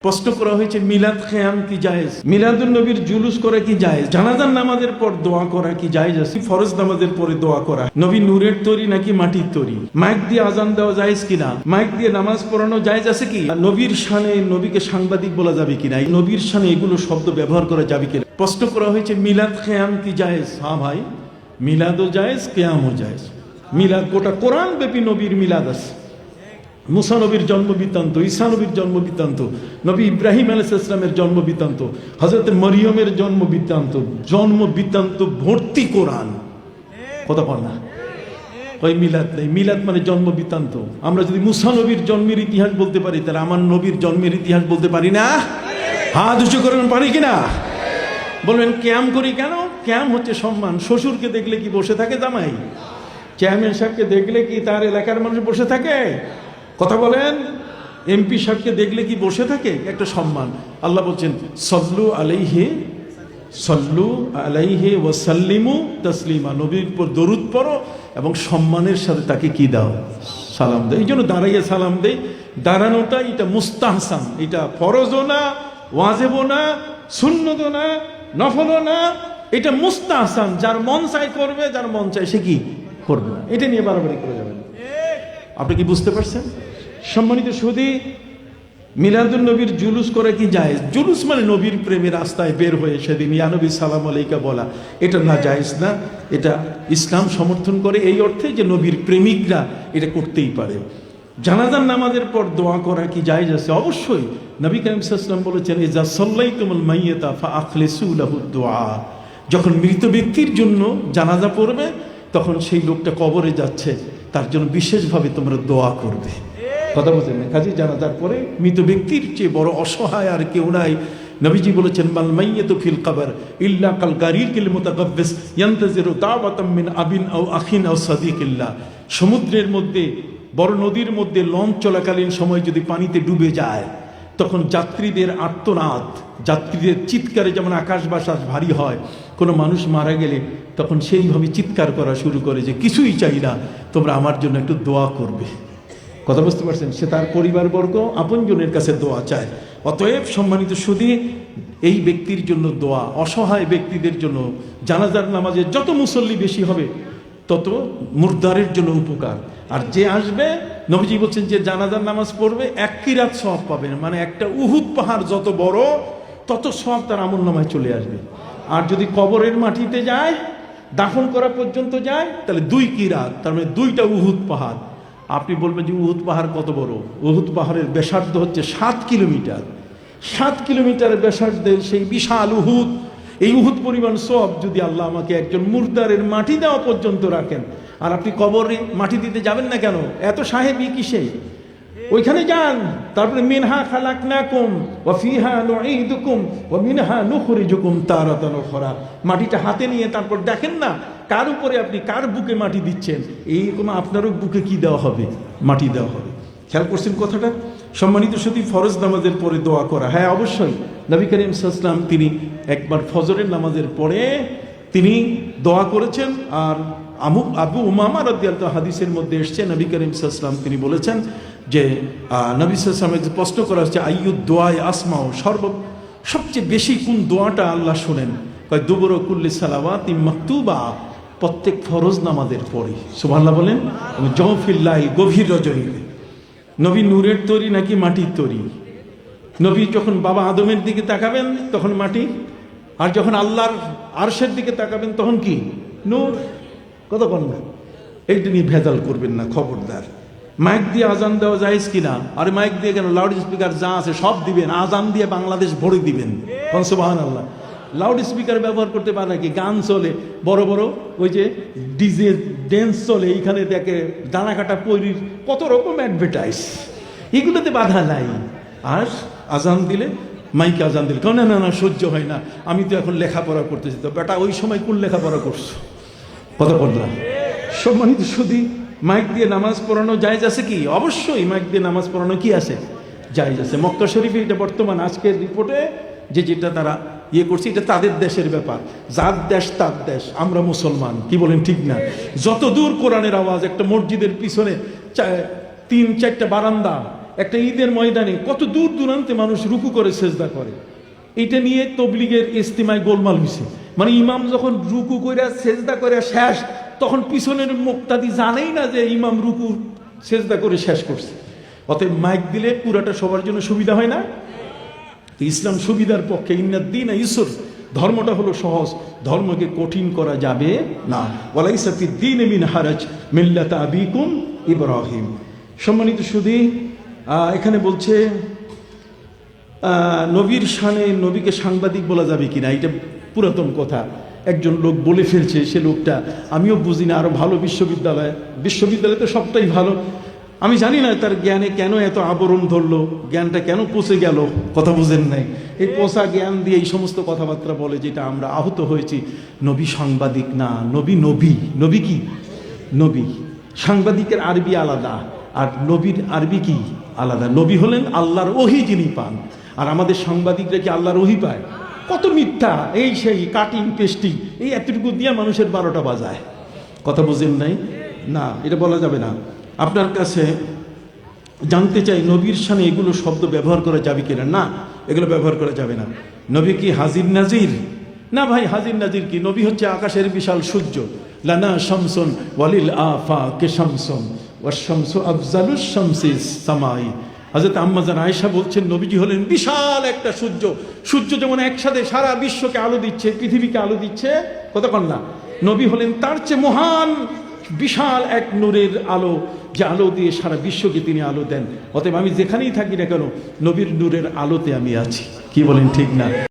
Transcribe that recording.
প্রশ্ন করা হয়েছে মিলাদ খেয়াম কি জায়েজ, মিলাদুন নবীর জুলুস করা কি জায়েজ, জানাজার নামাজের পর দোয়া করা কি জায়েজ আছে, ফরজ নামাজের পরে দোয়া করা, নবী নূরের তৈরি নাকি মাটির তৈরি, মাইক দিয়ে আজান দেওয়া জায়েজ কিনা, মাইক দিয়ে নামাজ পড়ানো জায়েজ আছে কি, নবীর শানে নবীকে সাংবাদিক বলা যাবে কিনা, নবীর শানে এগুলো শব্দ ব্যবহার করা যাবে কিনা। প্রশ্ন করা হয়েছে মিলাদ খেয়াম কি জায়েজ। হ্যাঁ ভাই, মিলাদও জায়েজ, কেয়ামও জায়েজ। মিলাদ গোটা কোরআন ব্যাপী নবীর মিলাদ আছে। মুসা নবীর জন্ম বৃত্তান্ত, ঈসা নবীর জন্ম বৃত্তান্ত, নবী ইব্রাহিম আলাইহিস সালামের জন্ম বৃত্তান্ত, হযরত মরিয়মের জন্ম বৃত্তান্ত ভর্তি কোরআন। কথা বল না, ওই মিলাদ নেই। মিলাদ মানে জন্ম বৃত্তান্ত। আমরা যদি মুসা নবীর জন্মের ইতিহাস বলতে পারি, তাহলে আমার নবীর জন্মের ইতিহাস বলতে পারি না? হাত উঁচু করেন, পারি কিনা? বলবেন ক্যাম করি কেন? ক্যাম হচ্ছে সম্মান। শ্বশুরকে দেখলে কি বসে থাকে জামাই? চেয়ারম্যান সাহেবকে দেখলে কি তার এলাকার মানুষ বসে থাকে? কথা বলেন। এমপি সাহেবকে দেখলে কি বসে থাকে? একটা সম্মান। আল্লাহ বলছেন সল্লু আলাইহি ওয়া সাল্লিমু তাসলিমা, নবীর উপর দরুদ পড়ো এবং সম্মানের সাথে তাকে কি দাও? সালাম দাও। এই জন্য দাঁড়াইয়ে সালাম দেই। দাঁড়ানোটা এটা মুস্তাহসান, এটা ফরজও না, ওয়াজিবও না, সুন্নতও না, নফলও না, এটা মুস্তাহসান। যার মন চায় করবে, যার মন চায় সে কি করবে না। এটা নিয়ে বাড়াবাড়ি করে যাবেন। আপনি কি বুঝতে পারছেন? সম্মানিত সুধী, মিলাদুন নবীর জুলুস করে কি জায়েজ? জুলুস মানে নবীর প্রেমের রাস্তায় বের হয়ে সেদিন ইয়া নবী সালাম আলাইকা বলা, এটা না জায়েজ না। এটা ইসলাম সমর্থন করে এই অর্থে যে নবীর প্রেমিকরা এটা করতেই পারে। জানাজার নামাজের পর দোয়া করা কি জায়েজ আছে? অবশ্যই। নবী কারীম সাল্লাল্লাহু আলাইহি ওয়াসাল্লাম বলেছেন ইজা সাল্লাইতুমুল মাইয়িতা ফাআখলিসু লাহু দুআ, যখন মৃত ব্যক্তির জন্য জানাজা পড়বে তখন সেই লোকটা কবরে যাচ্ছে, তার জন্য বিশেষভাবে তোমরা দোয়া করবে। কথা বলছেন না? কাজী জানাজার পরে মৃত ব্যক্তির চেয়ে বড় অসহায় আর কেউ নাই। নবীজি বলেছেন মাল মাইয়াতু ফিল কবর ইল্লা কাল গারিকিল মুতাকাব্বিস ইয়ান্তাজিরু দাওয়াতাম মিন আবিন আও আখিন আও সাদিকিল্লাহ। সমুদ্রের মধ্যে, বড় নদীর মধ্যে লঞ্চ চলাকালীন সময় যদি পানিতে ডুবে যায়, তখন যাত্রীদের আর্তনাদ, যাত্রীদের চিৎকারে যেমন আকাশ বাতাস ভারী হয়, কোনো মানুষ মারা গেলে তখন সেইভাবে চিৎকার করা শুরু করে যে কিছুই চাই না, তোমরা আমার জন্য একটু দোয়া করবে। কথা বুঝতে পারছেন? সে তার পরিবারবর্গ, আপনজনের কাছে দোয়া চায়। অতএব সম্মানিত সুধী, এই ব্যক্তির জন্য দোয়া, অসহায় ব্যক্তিদের জন্য জানাজার নামাজে যত মুসল্লি বেশি হবে তত মুর্দারের জন্য উপকার। আর যে আসবে, নবীজি বলছেন যে জানাজার নামাজ পড়বে 1 কিরাত সওয়াব পাবেন। মানে একটা উহুদ পাহাড় যত বড় তত সওয়াব তার আমলনামায় চলে আসবে। আর যদি কবরের মাটিতে যায়, দাফন করা পর্যন্ত যায়, তাহলে 2 কিরাত, তার মানে 2টা উহুদ পাহাড়। আপনি বলবেন যে উহুদ পাহাড় কত বড়? উহুদ পাহাড়ের ব্যাসার্ধ হচ্ছে 7 কিলোমিটার। 7 কিলোমিটারের ব্যাসার্ধের সেই বিশাল উহুদ, এই উহুদ পরিমাণ সওয়াব যদি আল্লাহ আমাকে একজন মুর্দারের মাটি দেওয়া পর্যন্ত রাখেন, আর আপনি কবরে মাটি দিতে যাবেন না কেন? এত সাহেবি কিসে? ওইখানে যান। তারপরে মিনহা খালাকনাকুম ওয়া ফিহা নুঈদুকুম ওয়া মিনহা নুখরিজুকুম তারাতান উখরা। মাটিটা হাতে নিয়ে তারপর দেখেন না কার উপরে আপনি, কার বুকে মাটি দিচ্ছেন। এইরকম আপনারও বুকে কি দেওয়া হবে? মাটি দেওয়া হবে। খেয়াল করছেন কথাটা? সম্মানিত সুধী, ফরজ নামাজের পরে দোয়া করা, হ্যাঁ অবশ্যই। নবী করিম সাল্লাল্লাহু আলাইহি ওয়াসাল্লাম তিনি একবার ফজরের নামাজের পরে তিনি দোয়া করেছেন। আর আবু উমামা রাদিয়াল্লাহু হাদিসের মধ্যে এসেছে, নবী করিম সাল্লাল্লাহু আলাইহি ওয়াসাল্লাম তিনি বলেছেন যে নবী সাল্লাল্লাহু আলাইহি ওয়াসাল্লামকে প্রশ্ন করা হচ্ছে আইয়ুদ দোয়াই আসমাও, সবচেয়ে বেশি কোন দোয়াটা আল্লাহ শোনেন? কয় দুবুর কুল্লি সালাওয়াতি মাকতুবা, প্রত্যেক ফরজ নামাজের পরে। সুবহানাল্লাহ বলেন। জওফিল্লাহি, গভীর রজনীতে। নবী নূরের তৈরি নাকি মাটির তৈরি? নবী যখন বাবা আদমের দিকে তাকাবেন তখন মাটি, আর যখন আল্লাহর আরশের দিকে তাকাবেন তখন কি? নূর। কত কন না? এইটা নিয়ে ভেজাল করবেন না, খবরদার। মাইক দিয়ে আজান দেওয়া জায়েজ কিনা? আরে মাইক দিয়ে কেন? লাউড স্পিকার যা আছে সব দিবেন, আজান দিয়ে বাংলাদেশ ভরে দিবেন। সুবহানাল্লাহ। লাউড স্পিকার ব্যবহার করতে পারে নাকি? গান চলে, বড় বড় ওই যে ডিজে ড্যান্স চলে, এইখানে দেখে দানা কাটা পৈরির কত রকম অ্যাডভার্টাইজ, এগুলোতে বাধা নাই। আর আজান দিলে, মাইকে আজান দিলে কেন? না না, সহ্য হয় না, আমি তো এখন লেখাপড়া করতেছি। তো বেটা, ওই সময় কোন লেখাপড়া করছো? কথা বললাম। সম্মানিত সুধী, মাইক দিয়ে নামাজ পড়ানো জায়েজ আছে কি? অবশ্যই মাইক দিয়ে নামাজ পড়ানো কি আছে? জায়েজ আছে। মক্কা শরীফে এটা বর্তমান আজকের রিপোর্টে যেটা তারা করছে, এটা তাদের দেশের ব্যাপার। যার দেশ তার দেশ, আমরা মুসলমান। কি বলেন, ঠিক না? যত দূর কোরআনের আওয়াজ, একটা মসজিদের পিছনে 3-4টা বারান্দা, একটা ঈদের ময়দানে কত দূর দূরান্তে মানুষ রুকু করে সেজদা করে, এটা নিয়ে তবলিগের ইস্তিমায় গোলমাল হয়েছে। মানে ইমাম যখন রুকু করে সেজদা করে শেষ, তখন পিছনের মুক্তাদি জানেই না যে ইমাম রুকু সেজদা করে শেষ করছে। অতএব মাইক দিলে পুরাটা সবার জন্য সুবিধা হয় না। ইসলাম সুবিধার পক্ষে, ইন্নাদ্দিন ইসর, ধর্মটা হলো সহজ, ধর্মকে কঠিন করা যাবে না। ওয়ালাইসা ফিদ-দীনি মিন হারাজ মিল্লাতা আবিকুম ইব্রাহিম। সম্মানিত সুধী, এখানে বলছে নবীর শানে নবীকে সাংবাদিক বলা যাবে কিনা, এটা পুরাতন কথা। একজন লোক বলে ফেলছে, সে লোকটা আমিও বুঝি না। আরো ভালো বিশ্ববিদ্যালয় তো সবটাই ভালো। আমি জানি না তার জ্ঞানে কেন এত আবরণ ধরলো, জ্ঞানটা কেন পচে গেল, কথা বুঝেন নাই। এই পচা জ্ঞান দিয়ে এই সমস্ত কথাবার্তা বলে, যেটা আমরা আহত হয়েছি। নবী সাংবাদিক না, নবী নবী। নবী কি? নবী। সাংবাদিকের আরবি আলাদা, আর নবীর আরবি কি আলাদা। নবী হলেন আল্লাহর ওহী যিনি পান, আর আমাদের সাংবাদিকরা কি আল্লাহর ওহী পায়? কত মিথ্যা, এই সেই কাটিং পেস্টিং, এই এতটুকু দিয়ে মানুষের 12টা বাজায়, কথা বুঝেন নাই। না, এটা বলা যাবে না। আপনার কাছে জানতে চাই, নবীর শানে এগুলো শব্দ ব্যবহার করা যাবে কিনা। না, এগুলো ব্যবহার করা যাবে না। নবী কি হাজির নাজির? না ভাই, হাজির নাজির কি? নবী হচ্ছে আকাশের বিশাল সূর্য। লানা শামসুন ওয়ালিল আফাকে শামসুন ওয়াশ-শামসু আফজালুশ শামসিস সামাই। হযরত আম্মা জান আয়েশা বলছেন, নবীজি হলেন বিশাল একটা সূর্য। সূর্য যেমন একসাথে সারা বিশ্বকে আলো দিচ্ছে, পৃথিবীকে আলো দিচ্ছে, কতক্ষণ না, নবী হলেন তার চেয়ে মহান বিশাল এক নূরের আলো, যে আলো দিয়ে সারা বিশ্বকে তিনি আলো দেন। অতএব আমি যেখানেই থাকি না কেন, নবীর নূরের আলোতে আমি আছি। কি বলেন, ঠিক না?